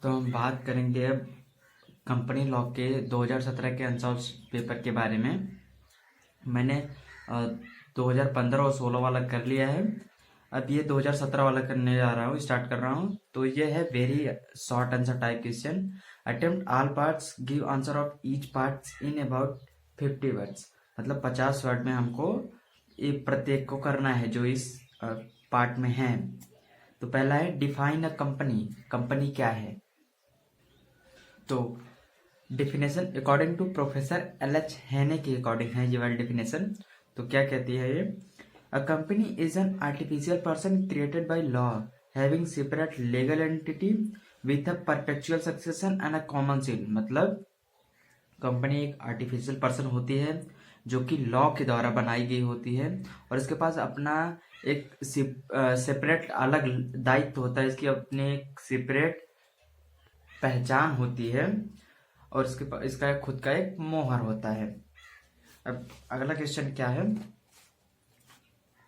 तो हम बात करेंगे अब कंपनी लॉ के 2017 के आंसर पेपर के बारे में। मैंने 2015 और 16 वाला कर लिया है। अब ये 2017 वाला करने जा रहा हूँ, स्टार्ट कर रहा हूँ। तो ये है very short answer type question. Attempt all parts, give answer of each parts in about 50 words. मतलब 50 वर्ड में हमको ये प्रत्येक को करना है जो इस पार्ट में है। तो पहला है डिफाइन अ कंपनी। कंपनी क्या है? तो definition according to professor L H Haney के अकॉर्डिंग है ये वाली डिफिनेशन। तो क्या कहती है ये? A company is an artificial person created by law having separate legal entity with a perpetual succession and a common seal. मतलब कंपनी एक आर्टिफिशियल पर्सन होती है जो कि लॉ के द्वारा बनाई गई होती है और इसके पास अपना एक सेपरेट अलग दायित्व होता है, इसकी अपनी एक सेपरेट पहचान होती है और इसका खुद का एक मोहर होता है। अब अगला क्वेश्चन क्या है?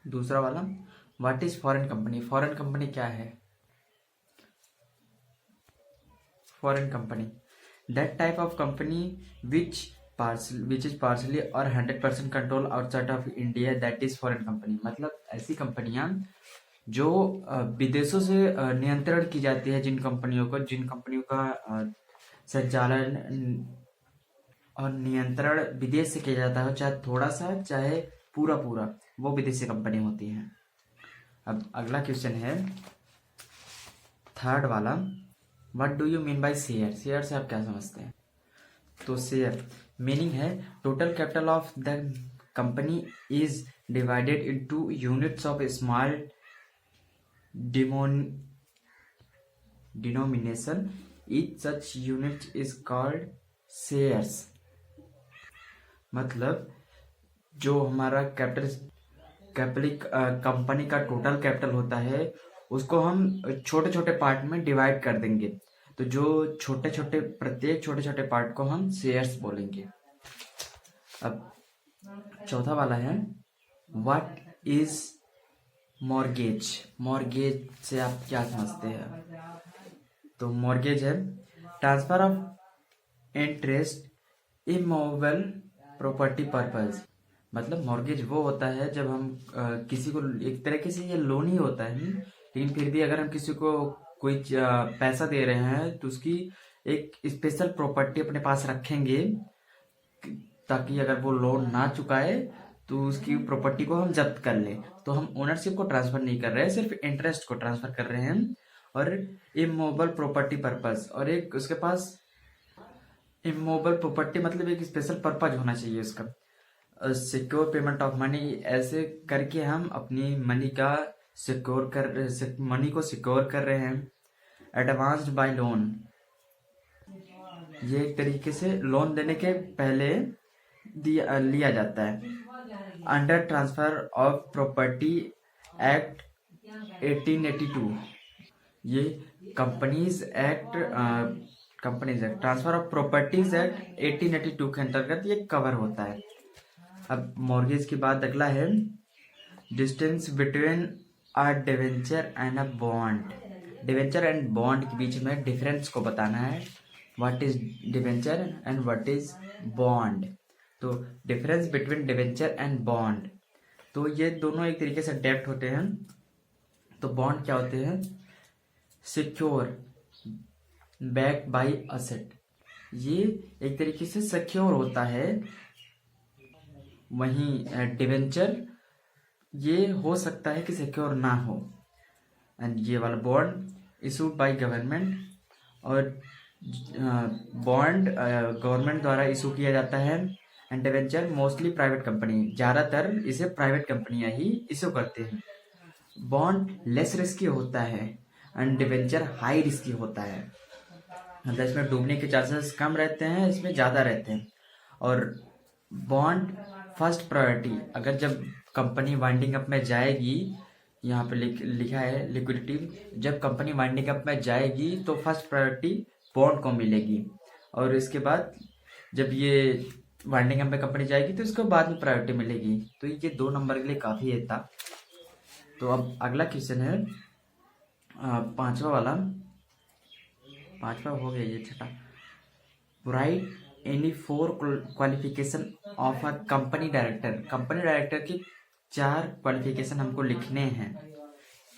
दूसरा वाला, what is foreign company? Foreign company क्या है? Foreign company that type of company which is partially और 100% control outside of India, that is foreign company. मतलब ऐसी कंपनियां जो विदेशों से नियंत्रण की जाती है, जिन कंपनियों का संचालन और नियंत्रण विदेश से किया जाता है, चाहे थोड़ा सा चाहे पूरा पूरा, वो विदेशी कंपनी होती है। अब अगला क्वेश्चन है थर्ड वाला, what do you mean by share? Share से आप क्या समझते हैं? तो शेयर मीनिंग है total capital of the company is divided into units of small denomination, each such unit is called shares। मतलब जो हमारा कंपनी का टोटल कैपिटल होता है उसको हम छोटे छोटे पार्ट में डिवाइड कर देंगे। तो जो प्रत्येक छोटे छोटे पार्ट को हम शेयर्स बोलेंगे। अब चौथा वाला है व्हाट इज मॉर्गेज? मॉर्गेज से आप क्या समझते हैं? तो मॉर्गेज है transfer of interest immovable property purpose. मतलब मॉर्गेज वो होता है जब हम किसी को, एक तरीके से ये लोन ही होता है, लेकिन फिर भी अगर हम किसी को कोई पैसा दे रहे हैं तो उसकी एक स्पेशल प्रॉपर्टी अपने पास रखेंगे ताकि अगर वो लोन ना चुकाए तो उसकी प्रॉपर्टी को हम जब्त कर लें। तो हम ओनरशिप को ट्रांसफर नहीं कर रहे हैं, सिर्फ इंटरेस्ट को ट्रांसफर कर रहे हैं। और इमूवेबल प्रॉपर्टी पर्पस, और एक उसके पास इमूवेबल प्रॉपर्टी मतलब एक स्पेशल पर्पज होना चाहिए उसका। सिक्योर पेमेंट ऑफ मनी, ऐसे करके हम अपनी मनी को सिक्योर कर रहे हैं। एडवांस्ड बाय लोन, ये एक तरीके से लोन देने के पहले लिया जाता है। Under transfer of property act 1882, ये companies act transfer of properties act 1882 के अंतर्गत ये कवर होता है। अब मॉर्गेज के बाद अगला है distance between a debenture and a bond. Debenture and bond के बीच में डिफरेंस को बताना है। What is debenture and what is bond? तो difference between debenture and bond, तो ये दोनों एक तरीके से डेप्ट होते हैं। तो बॉन्ड क्या होते हैं? सिक्योर बैक बाय असेट, ये एक तरीके से सिक्योर होता है। वहीं डिवेंचर ये हो सकता है कि सिक्योर ना हो। एंड ये वाला बॉन्ड इशूड बाय गवर्नमेंट, और बॉन्ड गवर्नमेंट द्वारा इशू किया जाता है। And debenture mostly private company, ज़्यादातर इसे प्राइवेट कंपनियां ही इशू करते हैं। बॉन्ड लेस रिस्की होता है एंड डिवेंचर हाई रिस्की होता है। मतलब इसमें डूबने के चांसेस कम रहते हैं, इसमें ज़्यादा रहते हैं। और बॉन्ड फर्स्ट प्रायोरिटी, अगर जब कंपनी वाइंडिंग अप में जाएगी, यहाँ पे लिखा है लिक्विडिटी, जब कंपनी वाइंडिंग अप में जाएगी तो फर्स्ट प्रायोरिटी बॉन्ड को मिलेगी। और इसके बाद जब ये वाइंडिंग अप में कंपनी जाएगी तो इसको बाद में प्रायोरिटी मिलेगी। तो ये 2 नंबर के लिए काफ़ी है था। तो अब अगला क्वेश्चन है पांचवा वाला, पांचवा हो गया, ये छठा। Right any 4 qualification of a company director. Company director की 4 क्वालिफिकेशन हमको लिखने हैं,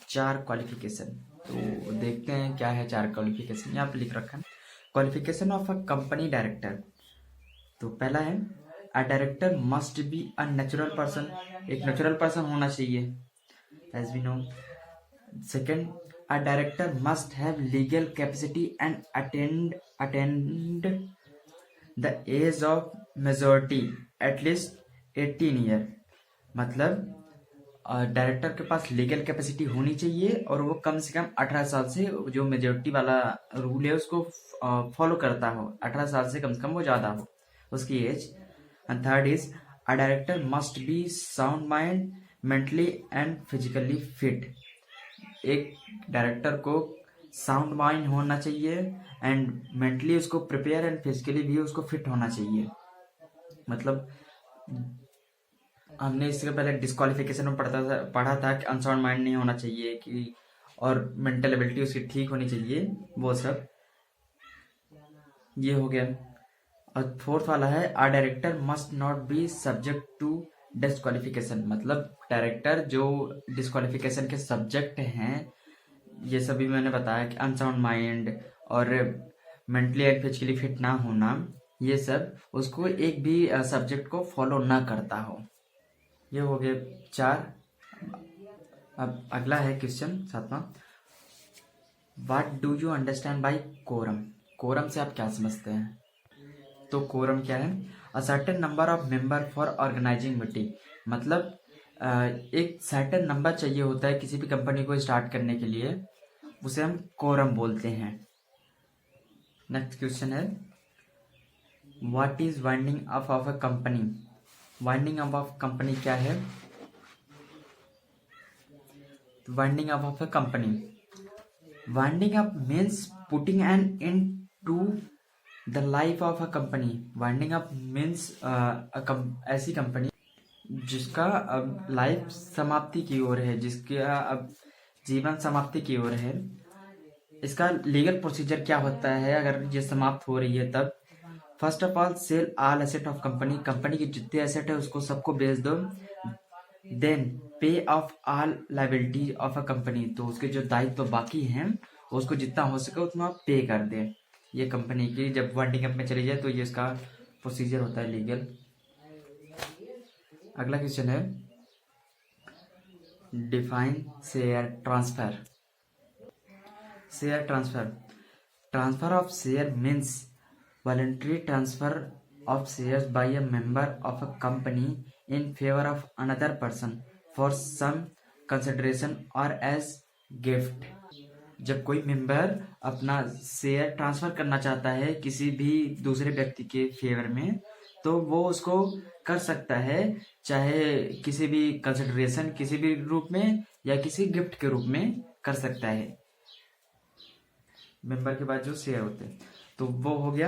4 क्वालिफिकेशन। तो देखते हैं क्या है 4 क्वालिफिकेशन, यहाँ पे लिख रखा है qualification of a company director. तो पहला है a director must be a natural person, एक नेचुरल पर्सन होना चाहिए as we know. Second, a director must have legal capacity and attend the age of majority at least 18 year. मतलब डायरेक्टर के पास लीगल कैपेसिटी होनी चाहिए और वो कम से कम 18 साल से, जो मेजोरिटी वाला रूल है उसको फॉलो करता हो, 18 साल से कम वो ज़्यादा हो उसकी age. And third is a director must be sound mind, mentally and physically fit. एक डायरेक्टर को साउंड माइंड होना चाहिए एंड मेंटली उसको प्रिपेयर एंड फिजिकली भी उसको फिट होना चाहिए। मतलब हमने इससे पहले डिस्क्वालिफिकेशन में पढ़ा था कि अनसाउंड माइंड नहीं होना चाहिए कि, और मेंटल एबिलिटी उसकी ठीक होनी चाहिए, वो सब ये हो गया। और फोर्थ वाला है a director must not be subject to disqualification. मतलब डायरेक्टर जो डिस्क्वालिफिकेशन के सब्जेक्ट हैं, ये सभी मैंने बताया कि अनसाउंड माइंड और मेंटली एंड फिजिकली फिट ना होना, ये सब उसको एक भी सब्जेक्ट को फॉलो ना करता हो। ये हो गए 4। अब अगला है क्वेश्चन 7वां। What do you understand by quorum. Quorum से आप क्या समझते हैं? तो कोरम क्या है? A certain number of member for organising meeting. मतलब एक सर्टेन नंबर चाहिए होता है किसी भी कंपनी को स्टार्ट करने के लिए, उसे हम कोरम बोलते हैं। नेक्स्ट क्वेश्चन है what is winding up of a company. Winding up of company क्या है? Winding up of a company, winding up means putting an end to the life of a company. Winding up means ऐसी company जिसका अब life समाप्ति की ओर है, जिसके अब जीवन समाप्ति की ओर है। इसका लीगल प्रोसीजर क्या होता है अगर ये समाप्त हो रही है तब? First of all sell all asset of company. Company की जितने एसेट है उसको सबको बेच दो। देन पे of all liability of a company. तो उसके जो दायित्व तो बाकी हैं उसको जितना हो सके उतना पे कर दे। ये कंपनी की जब वाइंडिंग अप में चली जाए तो ये इसका प्रोसीजर होता है लीगल। अगला क्वेश्चन है define share transfer. Share transfer, transfer of share means voluntary transfer of shares by a member of a company in favour of another person for some consideration और एज गिफ्ट। जब कोई member अपना share transfer करना चाहता है किसी भी दूसरे व्यक्ति के फेवर में, तो वो उसको कर सकता है, चाहे किसी भी कंसिडरेशन, किसी भी रूप में या किसी गिफ्ट के रूप में कर सकता है। मेंबर के बाद जो शेयर होते हैं, तो वो हो गया।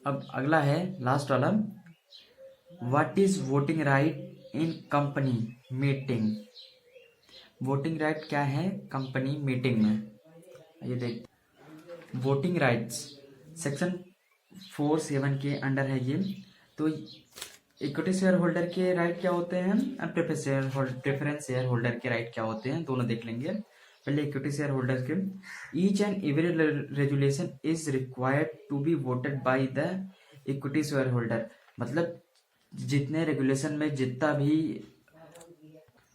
अब अगला है लास्ट वाला, what is voting right in company meeting. Voting right क्या है कंपनी मीटिंग में? ये देख, वोटिंग राइट्स सेक्शन 47 के अंडर है ये। तो इक्विटी शेयर होल्डर के राइट क्या होते हैं, प्रेफरेंस शेयर होल्डर के राइट क्या होते हैं, दोनों देख लेंगे। पहले इक्विटी शेयर होल्डर के, each and every resolution is required to be voted by the equity share holder. मतलब जितने रेगुलेशन में जितना भी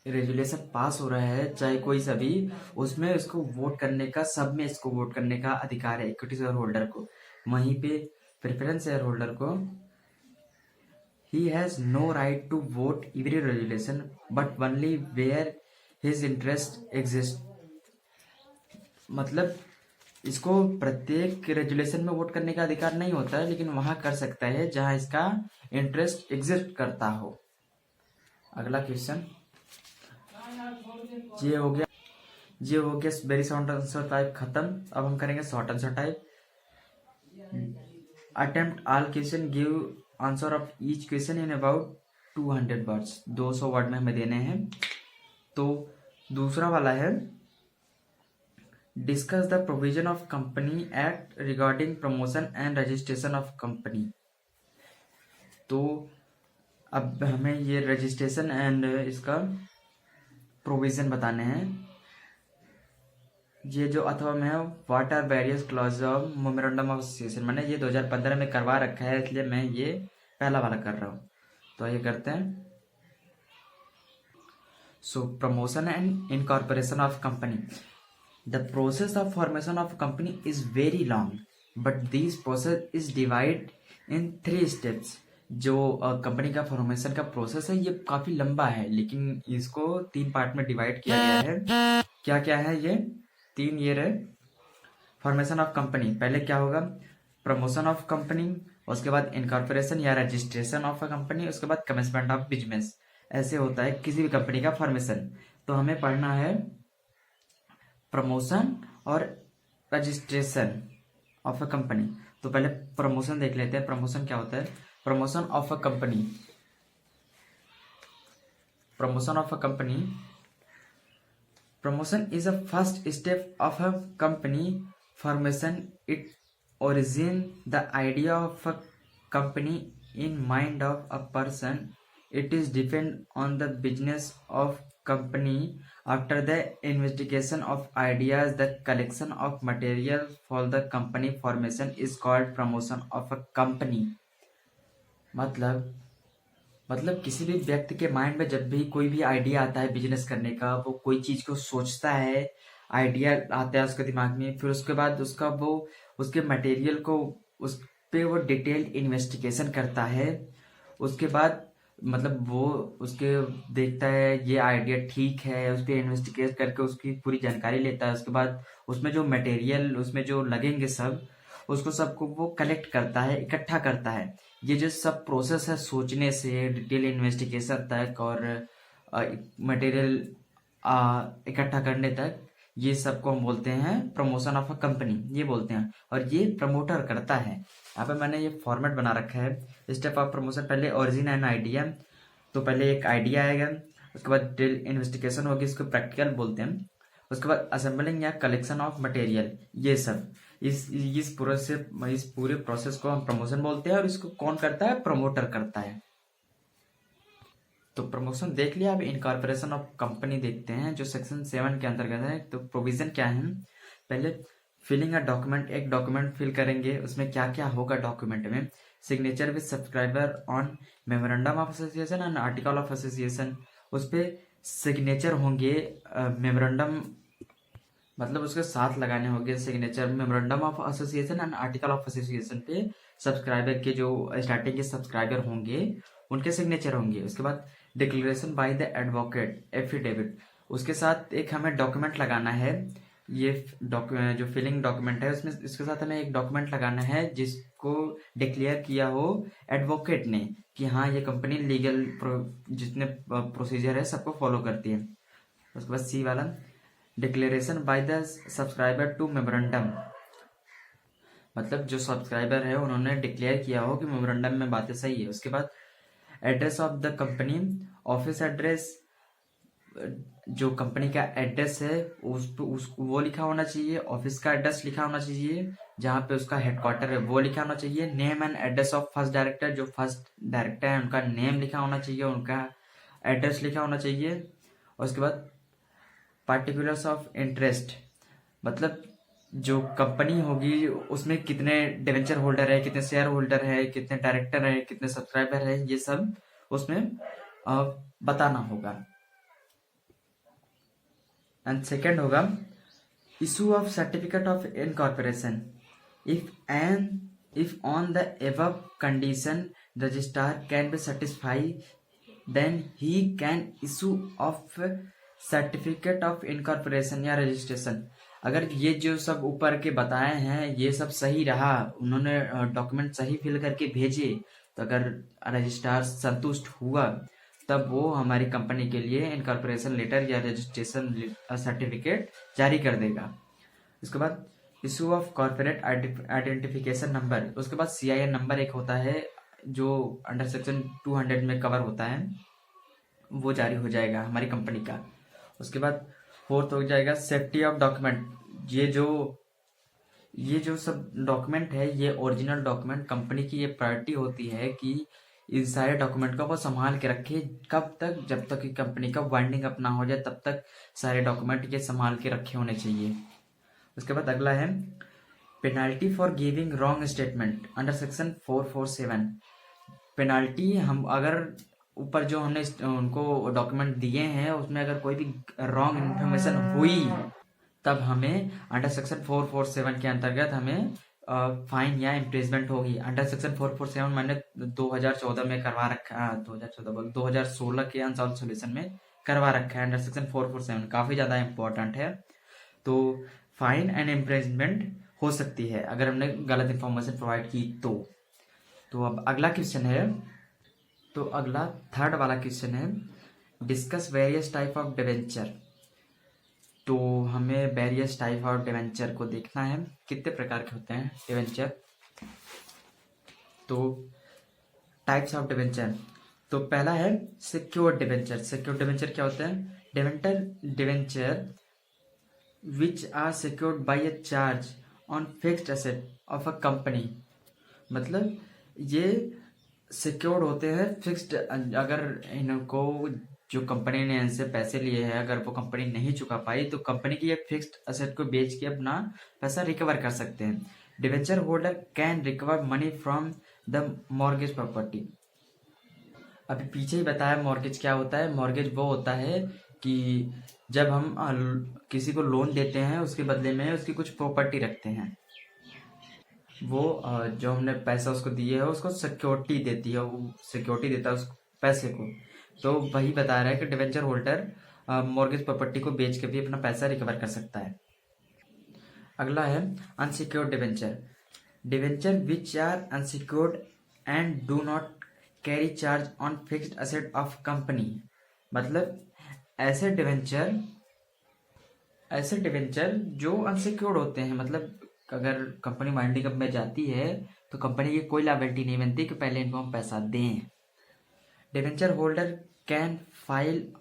रेजुलेशन पास हो रहा है, चाहे कोई सा भी, उसमें इसको वोट करने का, सब में इसको वोट करने का अधिकार है इक्विटी शेयर होल्डर को। वहीं पे प्रेफरेंस शेयर होल्डर को he has no right to vote every resolution but only where his interest exists। मतलब इसको प्रत्येक रेजुलेशन में वोट करने का अधिकार नहीं होता है, लेकिन वहां कर सकता है जहां इसका इंटरेस्ट एग्जिस्ट करता हो। अगला क्वेश्चन ये हो गया, ये हो गया वेरी शॉर्ट आंसर टाइप खत्म। अब हम करेंगे short answer type. Attempt all question, give answer of each question in about 200 words. 200 word में हमें देने हैं। तो दूसरा वाला है discuss the provision of company act regarding promotion and registration of company. तो अब हमें ये रजिस्ट्रेशन एंड इसका प्रोविजन बताने हैं। ये जो अथवा में है, what are various clause of memorandum of association, मैंने ये 2015 में करवा रखा है, इसलिए मैं ये पहला वाला कर रहा हूँ। तो ये करते हैं। So promotion and incorporation of company. The process of formation of company is very long, but this process is divide in 3 steps. जो कंपनी का फॉर्मेशन का प्रोसेस है ये काफी लंबा है, लेकिन इसको 3 पार्ट में डिवाइड किया गया है। क्या क्या है ये 3 ये रहे। फॉर्मेशन ऑफ कंपनी, पहले क्या होगा, प्रमोशन ऑफ कंपनी, उसके बाद इनकॉर्पोरेशन या रजिस्ट्रेशन ऑफ अ कंपनी, उसके बाद कमेंसमेंट ऑफ बिजनेस। ऐसे होता है किसी भी कंपनी का फॉर्मेशन। तो हमें पढ़ना है प्रमोशन और रजिस्ट्रेशन ऑफ अ कंपनी। तो पहले प्रमोशन देख लेते हैं। प्रमोशन क्या होता है? Promotion of a company, promotion of a company, promotion is a first step of a company formation. It origin the idea of a company in mind of a person. It is depend on the business of company. After the investigation of ideas, the collection of material for the company formation is called promotion of a company. मतलब किसी भी व्यक्ति के mind में जब भी कोई भी आइडिया आता है बिजनेस करने का, वो कोई चीज को सोचता है, आइडिया आता है उसके दिमाग में, फिर उसके बाद उसका वो उसके मटेरियल को उस पे वो डिटेल इन्वेस्टिगेशन करता है। उसके बाद मतलब वो उसके देखता है ये आइडिया ठीक है, उस पर इन्वेस्टिगेट करके उसकी पूरी जानकारी लेता है। उसके बाद उसमें जो मटेरियल उसमें जो लगेंगे सब, उसको सबको वो कलेक्ट करता है, इकट्ठा करता है। ये जो सब प्रोसेस है सोचने से डिटेल इन्वेस्टिगेशन तक और मटेरियल इकट्ठा करने तक, ये सबको हम बोलते हैं प्रमोशन ऑफ अ कंपनी, ये बोलते हैं। और ये प्रमोटर करता है। यहाँ पे मैंने ये फॉर्मेट बना रखा है। स्टेप ऑफ प्रमोशन, पहले ओरिजिन एंड आइडिया। तो पहले एक आइडिया आएगा, उसके बाद डिटेल इन्वेस्टिगेशन होगी, इसको प्रैक्टिकल बोलते हैं। उसके बाद असेंबलिंग या कलेक्शन ऑफ मटेरियल, ये सब इस पूरे प्रोसेस को हम प्रमोशन बोलते हैं। और इसको कौन करता है? प्रमोटर करता है। तो प्रमोशन देख लिया। अब इनकॉर्पोरेशन ऑफ कंपनी देखते हैं, जो सेक्शन 7 के अंतर्गत है। तो प्रोविजन क्या है? पहले फिलिंग अ डॉक्यूमेंट, एक डॉक्यूमेंट फिल करेंगे। उसमें क्या क्या होगा डॉक्यूमेंट में? Signature with subscriber on memorandum of association and article of association. उस पर सिग्नेचर होंगे मेमोरेंडम, मतलब उसके साथ लगाने होंगे signature. Memorandum of association and article of association पे सब्सक्राइबर के जो स्टार्टिंग के सब्सक्राइबर होंगे उनके सिग्नेचर होंगे। उसके बाद declaration by the advocate, affidavit, उसके साथ एक हमें डॉक्यूमेंट लगाना है। ये जो फिलिंग डॉक्यूमेंट है उसमें इसके साथ हमें एक डॉक्यूमेंट लगाना है जिसको डिक्लेयर किया हो एडवोकेट ने कि हाँ ये कंपनी लीगल जितने प्रोसीजर है सबको फॉलो करती है। उसके बाद सी वाला, declaration by the subscriber to memorandum, मतलब जो सब्सक्राइबर है उन्होंने डिक्लेयर किया हो कि मेमोरेंडम में बातें सही है। उसके बाद address of the company, office address, जो कंपनी का एड्रेस है वो लिखा होना चाहिए। ऑफिस का एड्रेस लिखा होना चाहिए, जहाँ पे उसका हेडक्वार्टर है वो लिखा होना चाहिए। Name and address of first director, जो फर्स्ट डायरेक्टर है उनका नेम लिखा होना चाहिए, उनका एड्रेस लिखा होना चाहिए। और उसके बाद पार्टिकुलर्स ऑफ इंटरेस्ट, मतलब जो कंपनी होगी उसमें कितने डिवेंचर होल्डर है, कितने शेयर होल्डर है, कितने डायरेक्टर है, कितने सब्सक्राइबर है, ये सब उसमें बताना होगा। एंड सेकेंड होगा issue of certificate of incorporation. If on the above condition registrar can be satisfy, then he can issue of certificate of incorporation या रजिस्ट्रेशन। अगर ये जो सब ऊपर के बताए हैं ये सब सही रहा, उन्होंने डॉक्यूमेंट सही फिल करके भेजे, तो अगर रजिस्ट्रार संतुष्ट हुआ तब वो हमारी कंपनी के लिए इनकॉर्पोरेशन लेटर या रजिस्ट्रेशन सर्टिफिकेट जारी कर देगा। उसके बाद issue of corporate identification number, उसके बाद CIN नंबर एक होता है जो अंडर सेक्शन 200 में कवर होता है, वो जारी हो जाएगा हमारी कंपनी का। उसके बाद फोर्थ हो जाएगा सेफ्टी ऑफ डॉक्यूमेंट, ये जो ये जो सब डॉक्यूमेंट है, ये ओरिजिनल डॉक्यूमेंट कंपनी की ये प्रायोरिटी होती है कि इन सारे डॉक्यूमेंट को वो संभाल के रखे। कब तक? जब तक कि कंपनी का वाइंडिंग अप ना हो जाए तब तक सारे डॉक्यूमेंट ये संभाल के रखे होने चाहिए। उसके बाद अगला है penalty for giving wrong statement under section 447। Penalty, हम अगर ऊपर जो हमने उनको डॉक्यूमेंट दिए हैं उसमें अगर कोई भी रॉन्ग इन्फॉर्मेशन हुई तब हमें अंडर सेक्शन 447 के अंतर्गत हमें फाइन या इम्प्रिजमेंट होगी। अंडर सेक्शन 447 मैंने 2014 में करवा रखा है, 2016 के अनसॉल्व सॉल्यूशन में करवा रखा है। अंडर सेक्शन 447 काफ़ी ज़्यादा इम्पोर्टेंट है। तो फाइन एंड इम्प्रिजमेंट हो सकती है अगर हमने गलत इन्फॉर्मेशन प्रोवाइड की तो अब अगला क्वेश्चन है, तो अगला थर्ड वाला क्वेश्चन है discuss various type of debenture. तो हमें वेरियस टाइप ऑफ डिवेंचर को देखना है, कितने प्रकार के होते हैं डिवेंचर। तो टाइप्स ऑफ डिवेंचर, तो पहला है सिक्योर्ड डिवेंचर। सिक्योर्ड डिवेंचर क्या होता है? Debenture which are secured by a charge on fixed asset of a company. मतलब ये सिक्योर्ड होते हैं फिक्स्ड, अगर इनको जो कंपनी ने इनसे पैसे लिए हैं अगर वो कंपनी नहीं चुका पाई तो कंपनी की ये फिक्स्ड असेट को बेच के अपना पैसा रिकवर कर सकते हैं। Debenture holder can recover money from the mortgage property. अभी पीछे ही बताया मॉर्गेज क्या होता है। मॉर्गेज वो होता है कि जब हम किसी को लोन देते हैं उसके बदले में उसकी कुछ प्रॉपर्टी रखते हैं, वो जो हमने पैसा उसको दिए है उसको सिक्योरिटी देती है, वो सिक्योरिटी देता है उस पैसे को। तो वही बता रहा है कि डिवेंचर होल्डर मॉर्गेज प्रॉपर्टी को बेच के भी अपना पैसा रिकवर कर सकता है। अगला है unsecured debenture. Debenture which are unsecured and do not carry charge on fixed asset of company. मतलब ऐसे डिवेंचर जो अनसिक्योर्ड होते हैं, मतलब अगर कंपनी वाइंडिंग अप में जाती है तो कंपनी की कोई लायबिलिटी नहीं बनती कि पहले इनको हम पैसा दें। Debenture holder can file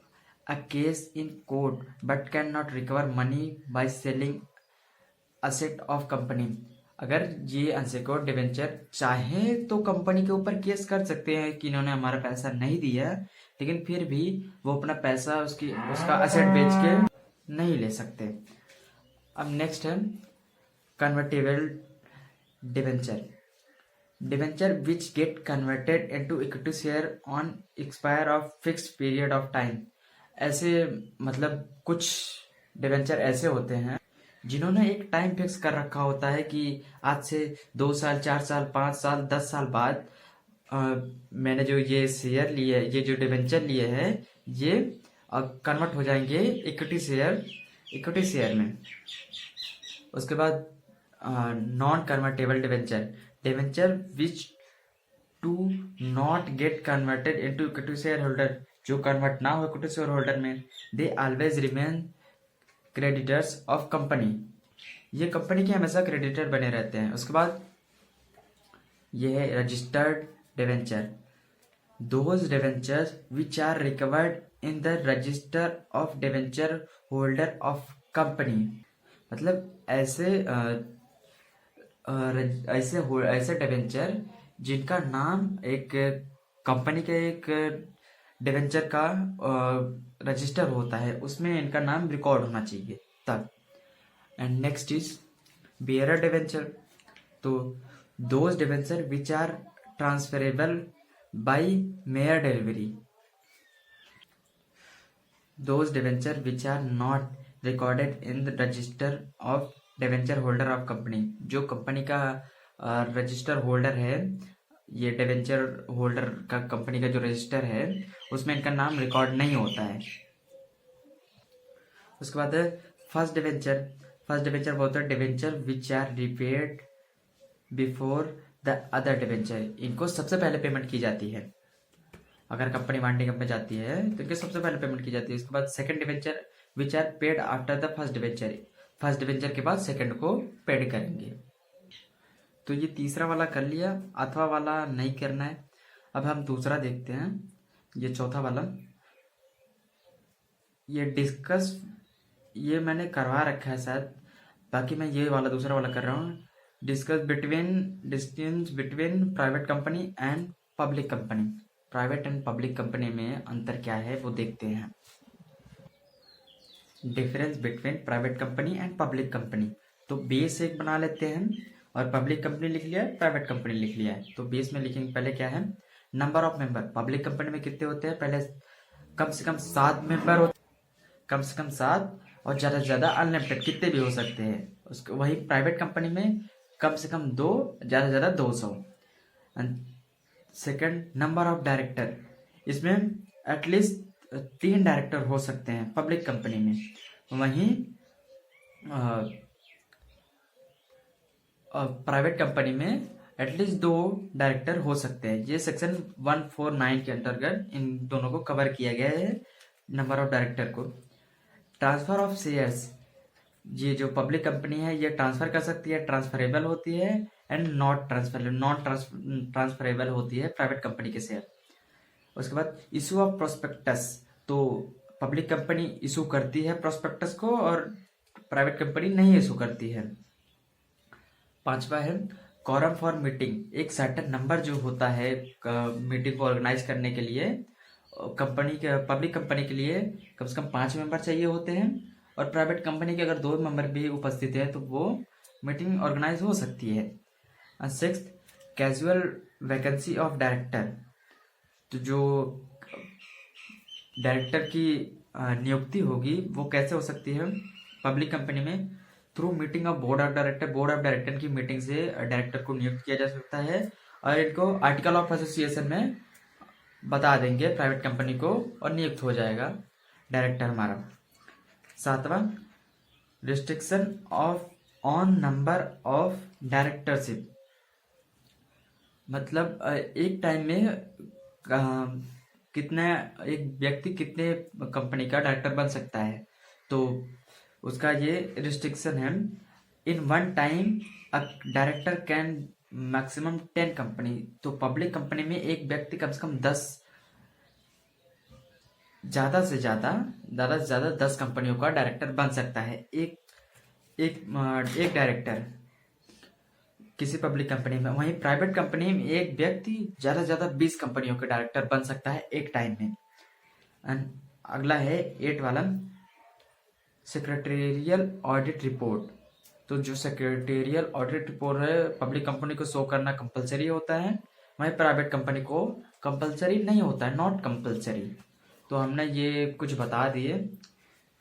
a case in court but can not recover money by selling asset of company. अगर ये अनसिक्योर्ड डिवेंचर चाहे तो कंपनी के ऊपर केस कर सकते हैं कि इन्होंने हमारा पैसा नहीं दिया, लेकिन फिर भी वो अपना पैसा उसका असेट बेच के नहीं ले सकते। अब नेक्स्ट है convertible debenture. Debenture which get converted into equity share on expire of fixed period of time. ऐसे मतलब कुछ डिवेंचर ऐसे होते हैं जिन्होंने एक टाइम फिक्स कर रखा होता है कि आज से 2 साल 4 साल 5 साल 10 साल बाद मैंने जो ये शेयर लिए, ये जो डिवेंचर लिए हैं ये कन्वर्ट हो जाएंगे इक्विटी शेयर में। उसके बाद non convertible debenture which to not get converted into equity share holder, जो कन्वर्ट ना हो इक्विटी शेयर होल्डर में, they always remain creditors of company. ये कंपनी के हमेशा क्रेडिटर बने रहते हैं। उसके बाद ये है registered debenture. Those debentures which are recorded in the register of debenture holder of company. मतलब ऐसे डिवेंचर जिनका नाम एक कंपनी के एक डिवेंचर का रजिस्टर होता है उसमें इनका नाम रिकॉर्ड होना चाहिए तब। And next is bearer debenture. तो those debenture which are transferable by mere delivery. Those debenture which are not recorded in the register of debenture holder of company. जो कंपनी का रजिस्टर होल्डर है, ये debenture holder का company का जो register है उसमें इनका नाम रिकॉर्ड नहीं होता है। उसके बाद फर्स्ट डिवेंचर वो होता है debenture which are repaid before the other debenture. इनको सबसे पहले पेमेंट की जाती है। अगर कंपनी वाइंडिंग अप में जाती है तो इनके सबसे पहले पेमेंट की जाती है। उसके बाद second debenture which are paid after the first debenture के बाद सेकंड को पेड करेंगे। तो ये तीसरा वाला कर लिया, अथवा वाला नहीं करना है। अब हम दूसरा देखते हैं, ये चौथा वाला, ये डिस्कस, ये मैंने करवा रखा है शायद बाकी मैं ये वाला दूसरा वाला कर रहा हूँ। Distance between private company and public company. Private and public company में अंतर क्या है वो देखते हैं। Difference between private company and public company. तो बेस एक बना लेते हैं और पब्लिक कंपनी लिख लिया है, प्राइवेट कंपनी लिख लिया है। तो बेस में लिखेंगे पहले क्या है, number of member. Public company में कितने होते हैं, पहले कम से कम 7 मेंबर होते, कम से कम 7, और ज़्यादा से ज़्यादा अनलिमिटेड कितने भी हो सकते हैं। उसको वही प्राइवेट कंपनी में कम से कम 2, ज़्यादा से ज़्यादा 200। And second, number of director. इसमें एटलीस्ट 3 डायरेक्टर हो सकते हैं पब्लिक कंपनी में। वहीं प्राइवेट कंपनी में एटलीस्ट 2 डायरेक्टर हो सकते हैं। ये सेक्शन 149 के अंतर्गत इन दोनों को कवर किया गया है, नंबर ऑफ डायरेक्टर को। ट्रांसफर ऑफ शेयर्स, ये जो पब्लिक कंपनी है ये ट्रांसफर कर सकती है, ट्रांसफरेबल होती है, एंड नॉट ट्रांसफरेबल होती है प्राइवेट कंपनी के शेयर। उसके बाद इशू ऑफ प्रोस्पेक्टस, तो पब्लिक कंपनी इशू करती है प्रोस्पेक्टस को और प्राइवेट कंपनी नहीं इशू करती है। 5वां है कॉरम फॉर मीटिंग। एक सर्टेन नंबर जो होता है मीटिंग को ऑर्गेनाइज करने के लिए, कंपनी के पब्लिक कंपनी के लिए कम से कम 5 मेंबर चाहिए होते हैं, और प्राइवेट कंपनी के अगर 2 मेंबर भी उपस्थित है तो वो मीटिंग ऑर्गेनाइज हो सकती है। 6th, casual vacancy of director. तो जो डायरेक्टर की नियुक्ति होगी वो कैसे हो सकती है पब्लिक कंपनी में, through meeting of board of director. Board of director की मीटिंग से डायरेक्टर को नियुक्त किया जा सकता है, और इनको आर्टिकल ऑफ एसोसिएशन में बता देंगे प्राइवेट कंपनी को और नियुक्त हो जाएगा डायरेक्टर हमारा। 7वां, restriction of on number of directorship. मतलब एक टाइम में कितने एक व्यक्ति कितने कंपनी का डायरेक्टर बन सकता है, तो उसका ये रिस्ट्रिक्शन है। In one time a director can maximum 10 company. तो पब्लिक कंपनी में एक व्यक्ति कम से कम 10, ज़्यादा से ज़्यादा 10 कंपनियों का डायरेक्टर बन सकता है। एक डायरेक्टर किसी पब्लिक कंपनी में। वहीं प्राइवेट कंपनी में एक व्यक्ति ज़्यादा से ज़्यादा 20 कंपनियों के डायरेक्टर बन सकता है एक टाइम में। एंड अगला है 8 वाला, सेक्रेटेरियल ऑडिट रिपोर्ट। तो जो सेक्रेटेरियल ऑडिट रिपोर्ट है पब्लिक कंपनी को शो करना कंपलसरी होता है, वहीं प्राइवेट कंपनी को कंपलसरी नहीं होता है, नॉट कंपलसरी। तो हमने ये कुछ बता दिए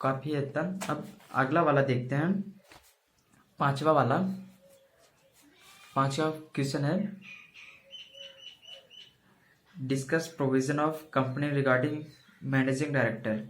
काफ़ी हद तक। अब अगला वाला देखते हैं, 5वां क्वेश्चन है, discuss provision of company regarding managing director.